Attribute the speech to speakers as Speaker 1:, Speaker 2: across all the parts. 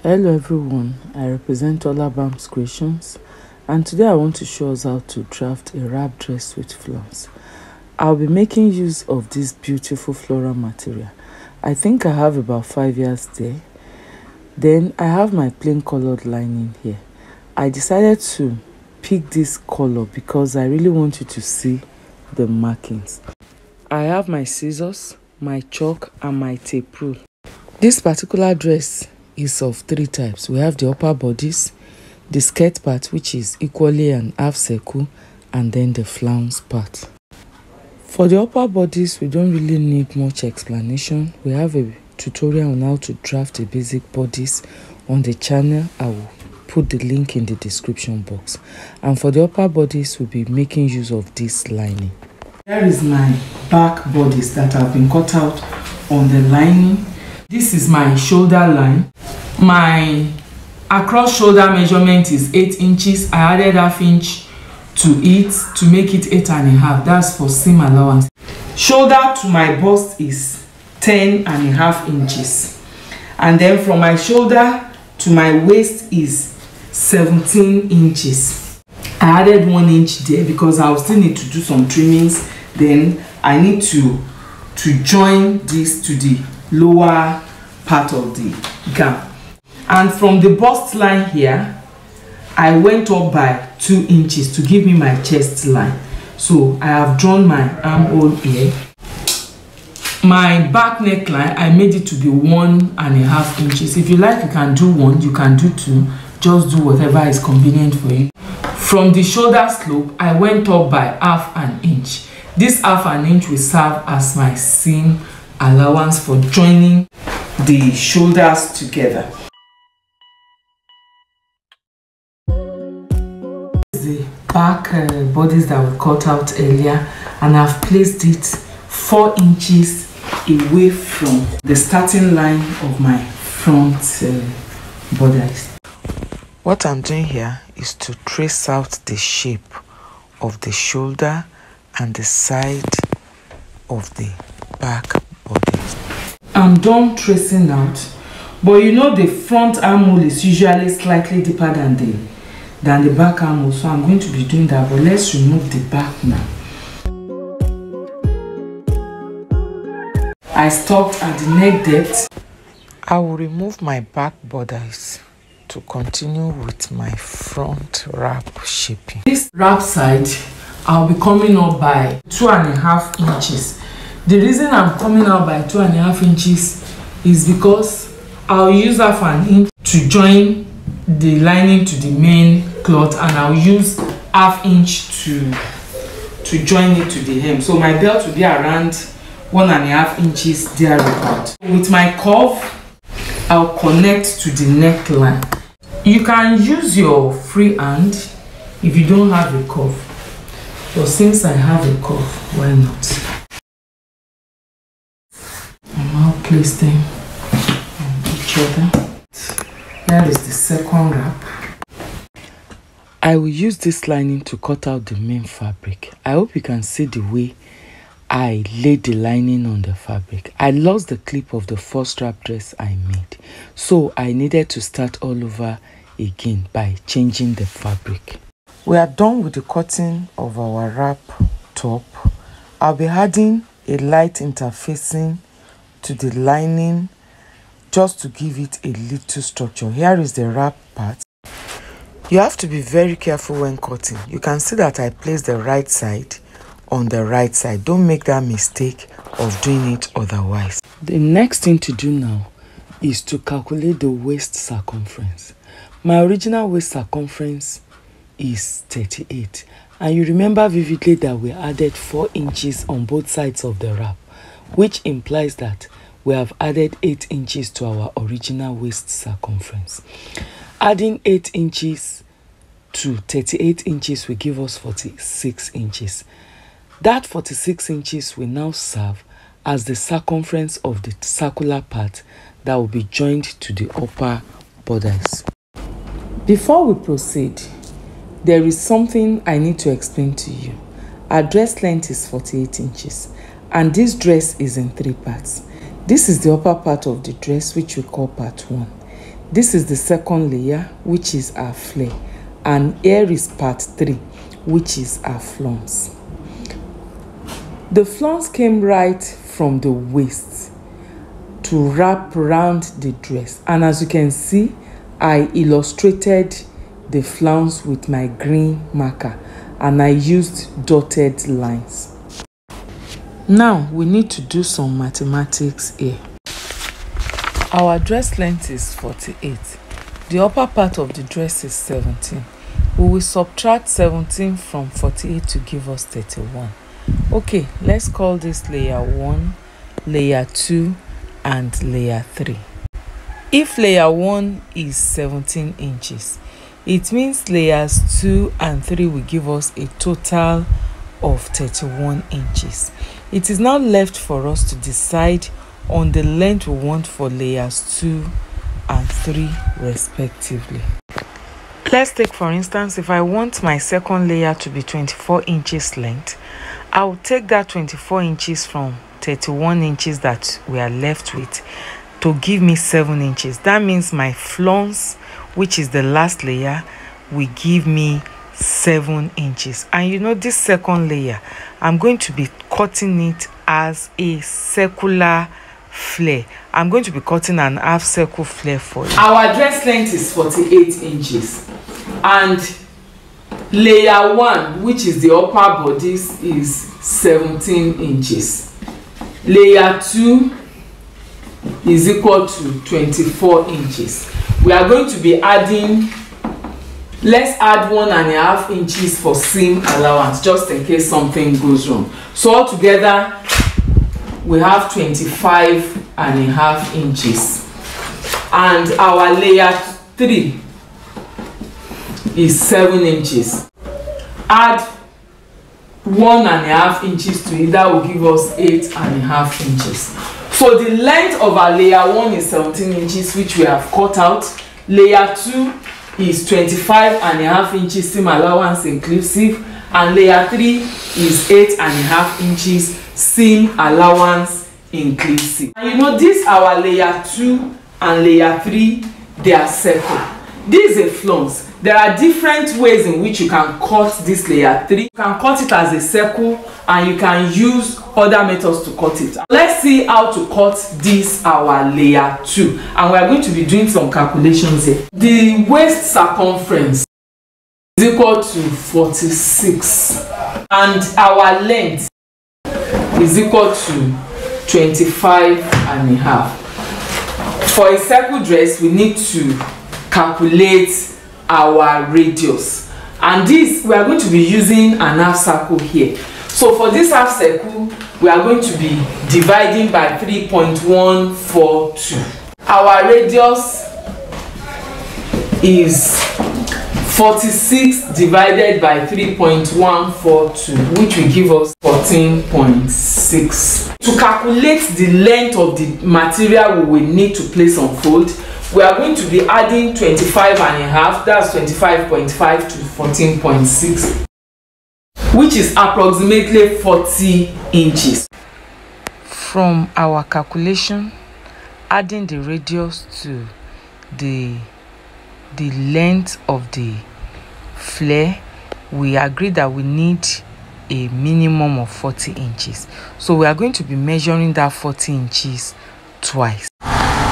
Speaker 1: Hello everyone, I represent Olabam's Creations, and today I want to show us how to draft a wrap dress with flounce. I'll be making use of this beautiful floral material. I think I have about 5 years there. Then I have my plain colored lining here. I decided to pick this color because I really want you to see the markings. I have my scissors, my chalk and my tape rule. This particular dress is of 3 types. We have the upper bodice, the skirt part which is equally an half circle, and then the flounce part. For the upper bodice, we don't really need much explanation. We have a tutorial on how to draft a basic bodice on the channel. I will put the link in the description box. And for the upper bodice, we'll be making use of this lining. Here is my back bodice that have been cut out on the lining. This is my shoulder line. My across shoulder measurement is 8 inches. I added ½ inch to it to make it 8.5. That's for seam allowance. Shoulder to my bust is 10.5 inches. And then from my shoulder to my waist is 17 inches. I added 1 inch there because I will still need to do some trimmings. Then I need to join this to the lower part of the gown. And from the bust line here, I went up by 2 inches to give me my chest line. So I have drawn my armhole here. My back neckline, I made it to be 1.5 inches. If you like, you can do 1, you can do 2. Just do whatever is convenient for you. From the shoulder slope, I went up by ½ inch. This ½ inch will serve as my seam allowance for joining the shoulders together. The back bodice that we cut out earlier, and I've placed it 4 inches away from the starting line of my front bodice. What I'm doing here is to trace out the shape of the shoulder and the side of the back bodice. I'm done tracing out, but you know the front armhole is usually slightly deeper than the back armhole, so I'm going to be doing that. But let's remove the back now. I stopped at the neck depth. I will remove my back bodice to continue with my front wrap shaping. This wrap side, I'll be coming up by 2.5 inches. The reason I'm coming out by 2.5 inches is because I'll use ½ inch to join the lining to the main cloth, and I'll use ½ inch to join it to the hem. So my belt will be around 1.5 inches there about. With my curve, I'll connect to the neckline. You can use your free hand if you don't have a curve, but since I have a curve, why not? I'll place them on each other. Here is the second wrap. I will use this lining to cut out the main fabric. I hope you can see the way I laid the lining on the fabric. I lost the clip of the first wrap dress I made, so I needed to start all over again by changing the fabric. We are done with the cutting of our wrap top. I'll be adding a light interfacing to the lining just to give it a little structure. Here is the wrap part. You have to be very careful when cutting. You can see that I placed the right side on the right side. Don't make that mistake of doing it otherwise. The next thing to do now is to calculate the waist circumference. My original waist circumference is 38, and you remember vividly that we added 4 inches on both sides of the wrap, which implies that we have added 8 inches to our original waist circumference. Adding 8 inches to 38 inches will give us 46 inches. That 46 inches will now serve as the circumference of the circular part that will be joined to the upper bodice. Before we proceed, there is something I need to explain to you. Our dress length is 48 inches, and this dress is in 3 parts. This is the upper part of the dress, which we call part 1. This is the second layer, which is our flare, and here is part 3, which is our flounce. The flounce came right from the waist to wrap around the dress, and as you can see, I illustrated the flounce with my green marker and I used dotted lines. Now we need to do some mathematics here. Our dress length is 48. The upper part of the dress is 17. We will subtract 17 from 48 to give us 31. Okay, let's call this layer 1, layer 2, and layer 3. If layer 1 is 17 inches, it means layers 2 and 3 will give us a total of 31 inches. It is now left for us to decide on the length we want for layers 2 and 3 respectively. Let's take for instance, if I want my second layer to be 24 inches length, I will take that 24 inches from 31 inches that we are left with to give me 7 inches. That means my flounce, which is the last layer, will give me 7 inches. And you know, this second layer, I'm going to be cutting it as a circular flare. I'm going to be cutting an half circle flare for it. Our dress length is 48 inches, and layer 1, which is the upper bodice, is 17 inches. Layer 2 is equal to 24 inches. We are going to be adding, let's add 1.5 inches for seam allowance, just in case something goes wrong. So altogether we have 25.5 inches, and our layer 3 is 7 inches. Add 1.5 inches to it, that will give us 8.5 inches. So the length of our layer 1 is 17 inches, which we have cut out. Layer 2 is 25.5 inches, seam allowance inclusive, and layer 3 is 8.5 inches, seam allowance inclusive. And you know, this our layer 2 and layer 3, they are circle. This is a flounce. There are different ways in which you can cut this layer 3. You can cut it as a circle, and you can use other methods to cut it. Let's see how to cut this our layer 2, and we are going to be doing some calculations here. The waist circumference is equal to 46, and our length is equal to 25.5. For a circle dress, we need to calculate our radius, and this we are going to be using an half circle here. So for this half circle, we are going to be dividing by 3.142. Our radius is 46 divided by 3.142, which will give us 14.6. To calculate the length of the material we will need to place on fold, we are going to be adding 25.5, that's 25.5 to 14.6, which is approximately 40 inches. From our calculation, adding the radius to the length of the flare, we agreed that we need a minimum of 40 inches. So we are going to be measuring that 40 inches twice.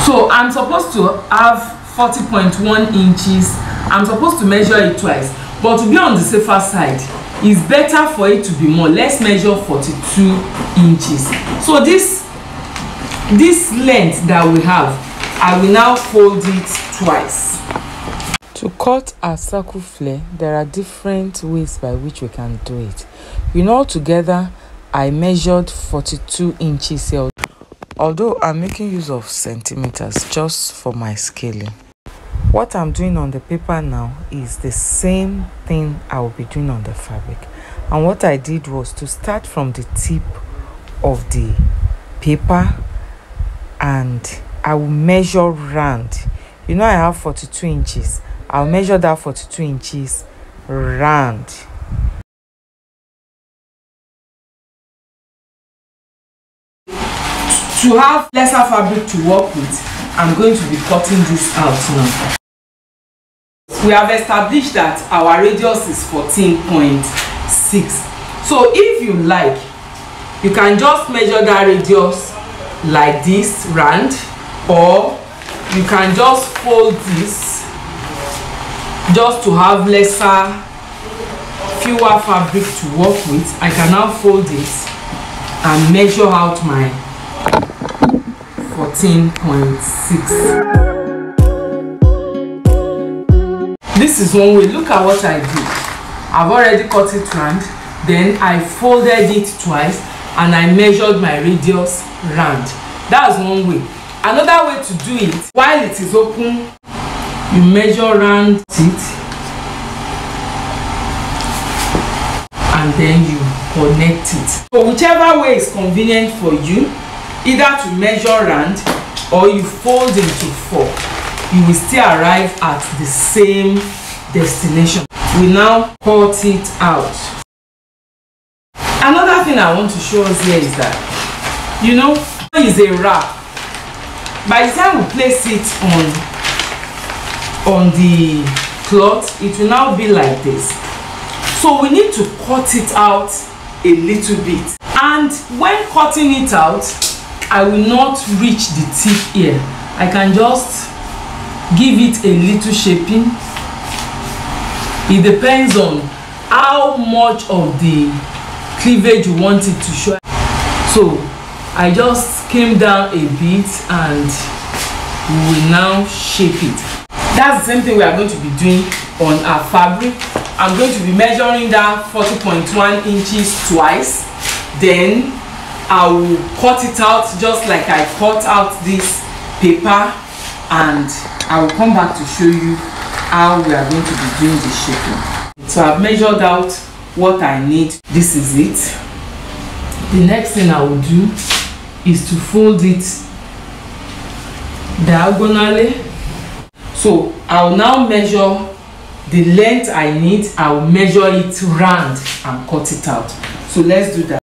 Speaker 1: So I'm supposed to have 40.1 inches. I'm supposed to measure it twice, but to be on the safer side, it's better for it to be more. Let's measure 42 inches. So this length that we have, I will now fold it twice. To cut a circle flare, there are different ways by which we can do it. You know, together I measured 42 inches here, although I'm making use of centimeters just for my scaling. What I'm doing on the paper now is the same thing I will be doing on the fabric. And what I did was to start from the tip of the paper, and I will measure round. You know, I have 42 inches. I'll measure that 42 inches round. To have lesser fabric to work with, I'm going to be cutting this out now. We have established that our radius is 14.6. So if you like, you can just measure that radius like this round, or you can just fold this just to have fewer fabric to work with. I can now fold it and measure out my 14.6. This is one way. Look at what I did. I've already cut it round, then I folded it twice and I measured my radius round. That's one way. Another way to do it, while it is open, you measure round it and then you connect it. So whichever way is convenient for you, either to measure round or you fold into 4, you will still arrive at the same destination. We now cut it out. Another thing I want to show us here is that, you know, is a wrap. By the time we place it on the cloth, it will now be like this. So we need to cut it out a little bit. And when cutting it out, I will not reach the tip here. I can just give it a little shaping. It depends on how much of the cleavage you want it to show. So I just came down a bit and we will now shape it. That's the same thing we are going to be doing on our fabric. I'm going to be measuring that 40.1 inches twice. Then I will cut it out just like I cut out this paper, and I will come back to show you how we are going to be doing the shaping. So I've measured out what I need. This is it. The next thing I will do is to fold it diagonally. So I will now measure the length I need. I will measure it round and cut it out. So let's do that.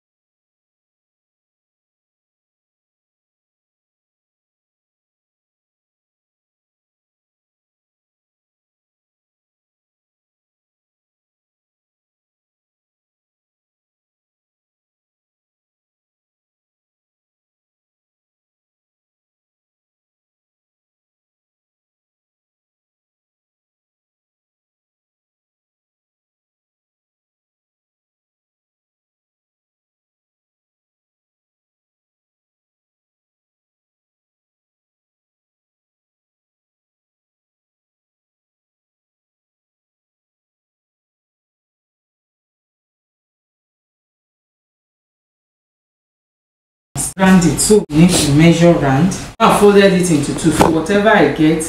Speaker 1: Round it, so we need to measure round. I folded it into 2, so whatever I get,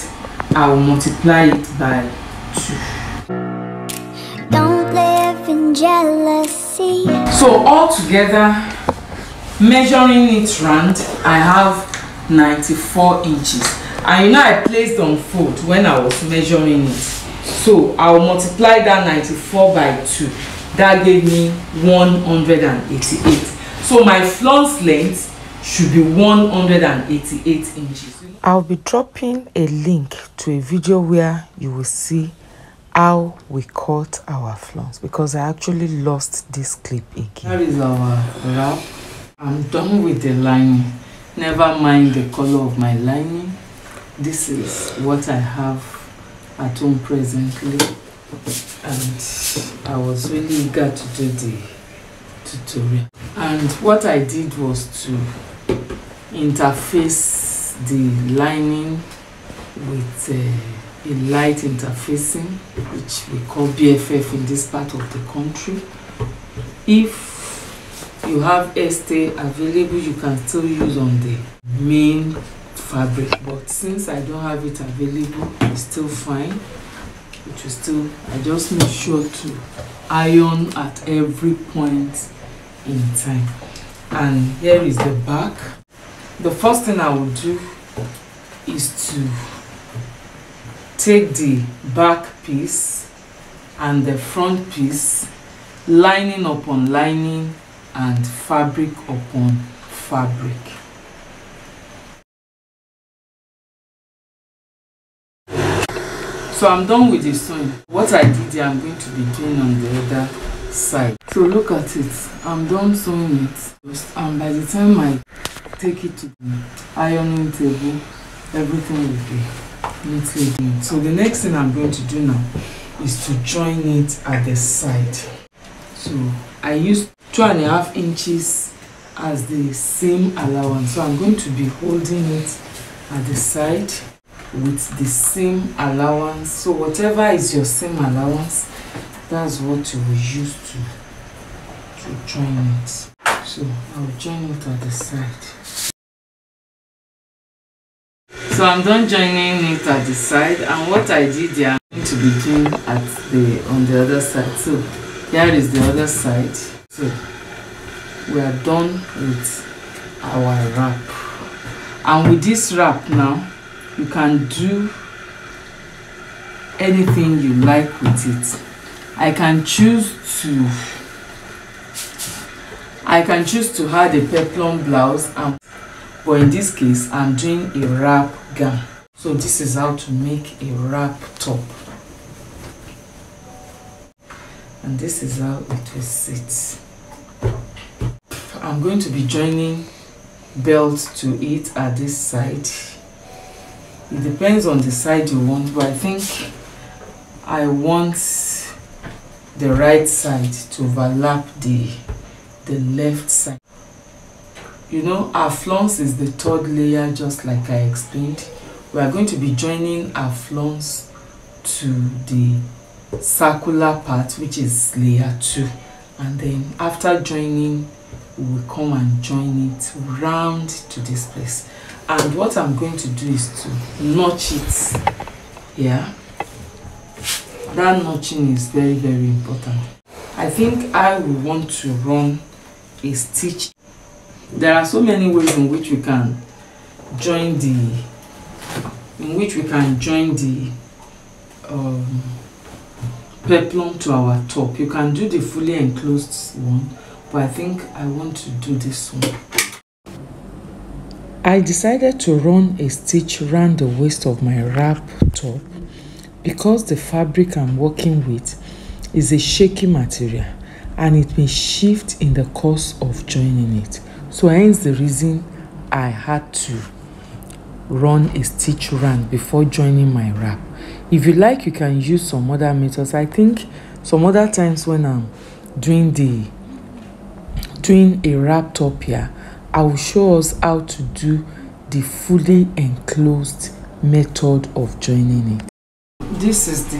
Speaker 1: I will multiply it by 2.
Speaker 2: Don't live in jealousy.
Speaker 1: So all together, measuring it round, I have 94 inches. And you know I placed on fold when I was measuring it. So I will multiply that 94 by 2. That gave me 188. So my flounce length should be 188 inches. I'll be dropping a link to a video where you will see how we cut our flounce, because I actually lost this clip again. That is our wrap. I'm done with the lining. Never mind the color of my lining. This is what I have at home presently, and I was really eager to do the tutorial. And what I did was to interface the lining with a light interfacing, which we call BFF in this part of the country. If you have stay available, you can still use on the main fabric, but since I don't have it available, it's still fine. Which is still, I just make sure to iron at every point in time. And here is the back. The first thing I will do is to take the back piece and the front piece, lining upon lining and fabric upon fabric. So I'm done with the sewing. What I did here, I'm going to be doing on the other side. So look at it. I'm done sewing it. And by the time I take it to the ironing table, everything will be neatly done. So the next thing I'm going to do now is to join it at the side. So I used 2.5 inches as the seam allowance. So I'm going to be holding it at the side with the seam allowance. So whatever is your seam allowance, that's what you will use to join it. So I'll join it at the side. So I'm done joining it at the side, and what I did here, I'm going to be doing on the other side. So here is the other side. So we are done with our wrap, and with this wrap now, you can do anything you like with it. I can choose to add a peplum blouse, but in this case I'm doing a wrap gown. So this is how to make a wrap top, and this is how it will sit. I'm going to be joining belt to it at this side. It depends on the side you want, but I think I want the right side to overlap the left side. You know, our flounce is the third layer, just like I explained. We are going to be joining our flounce to the circular part, which is layer 2, and then after joining, we will come and join it round to this place. And what I'm going to do is to notch it here. That notching is very, very important. I think I will want to run a stitch. There are so many ways in which we can join the peplum to our top. You can do the fully enclosed one, but I think I want to do this one. I decided to run a stitch around the waist of my wrap top because the fabric I'm working with is a shaky material and it may shift in the course of joining it. So hence the reason I had to run a stitch round before joining my wrap. If you like, you can use some other methods. I think some other times when I'm doing a wrap top here, I will show us how to do the fully enclosed method of joining it. This is the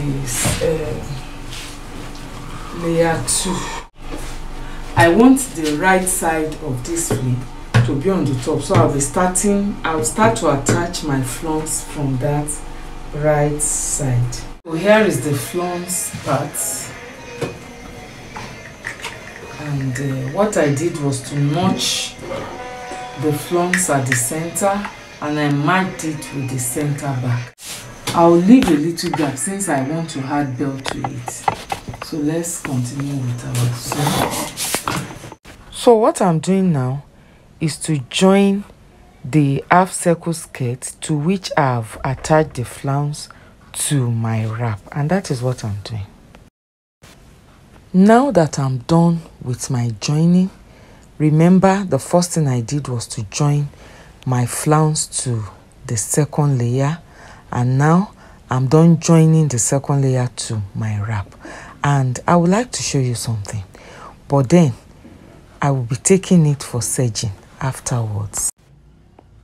Speaker 1: layer 2. I want the right side of this flip to be on the top, so I'll start to attach my flounce from that right side. So here is the flounce part, and what I did was to notch the flounce at the center, and I marked it with the center back. I'll leave a little gap since I want to add belt to it. So let's continue with our sewing. So what I'm doing now is to join the half circle skirt to which I've attached the flounce to my wrap, and that is what I'm doing. Now that I'm done with my joining, remember the first thing I did was to join my flounce to the second layer, and now I'm done joining the second layer to my wrap. And I would like to show you something, but then I will be taking it for serging afterwards.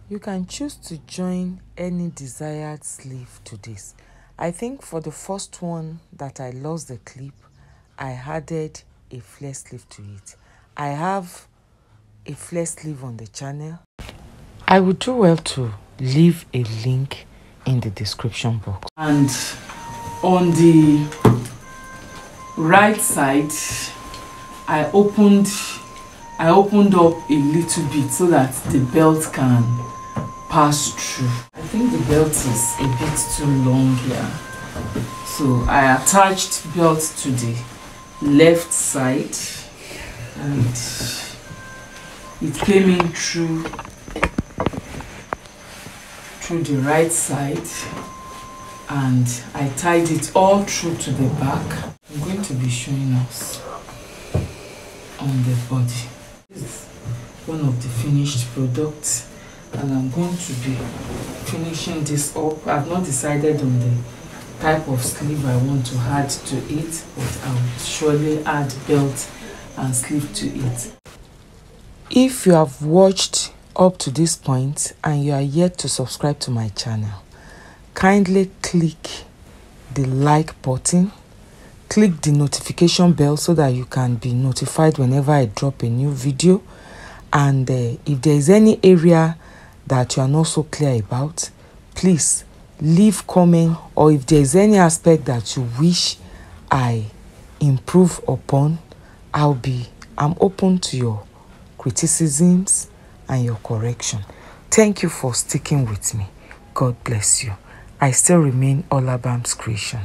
Speaker 1: You can choose to join any desired sleeve to this. I think for the first one that I lost the clip, I added a flare sleeve to it. I have a flare sleeve on the channel. I would do well to leave a link in the description box. And on the right side, I opened up a little bit so that the belt can pass through. I think the belt is a bit too long here, so I attached belt to the left side, and it came in through the right side, and I tied it all through to the back. I'm going to be showing us on the body. This is one of the finished products, and I'm going to be finishing this up. I've not decided on the type of sleeve I want to add to it, but I will surely add belt and sleeve to it. If you have watched up to this point and you are yet to subscribe to my channel, kindly click the like button, click the notification bell so that you can be notified whenever I drop a new video. And if there is any area that you are not so clear about, please leave comment, or if there is any aspect that you wish I improve upon, I'm open to your criticisms and your correction. Thank you for sticking with me. God bless you. I still remain Olabam's Creation.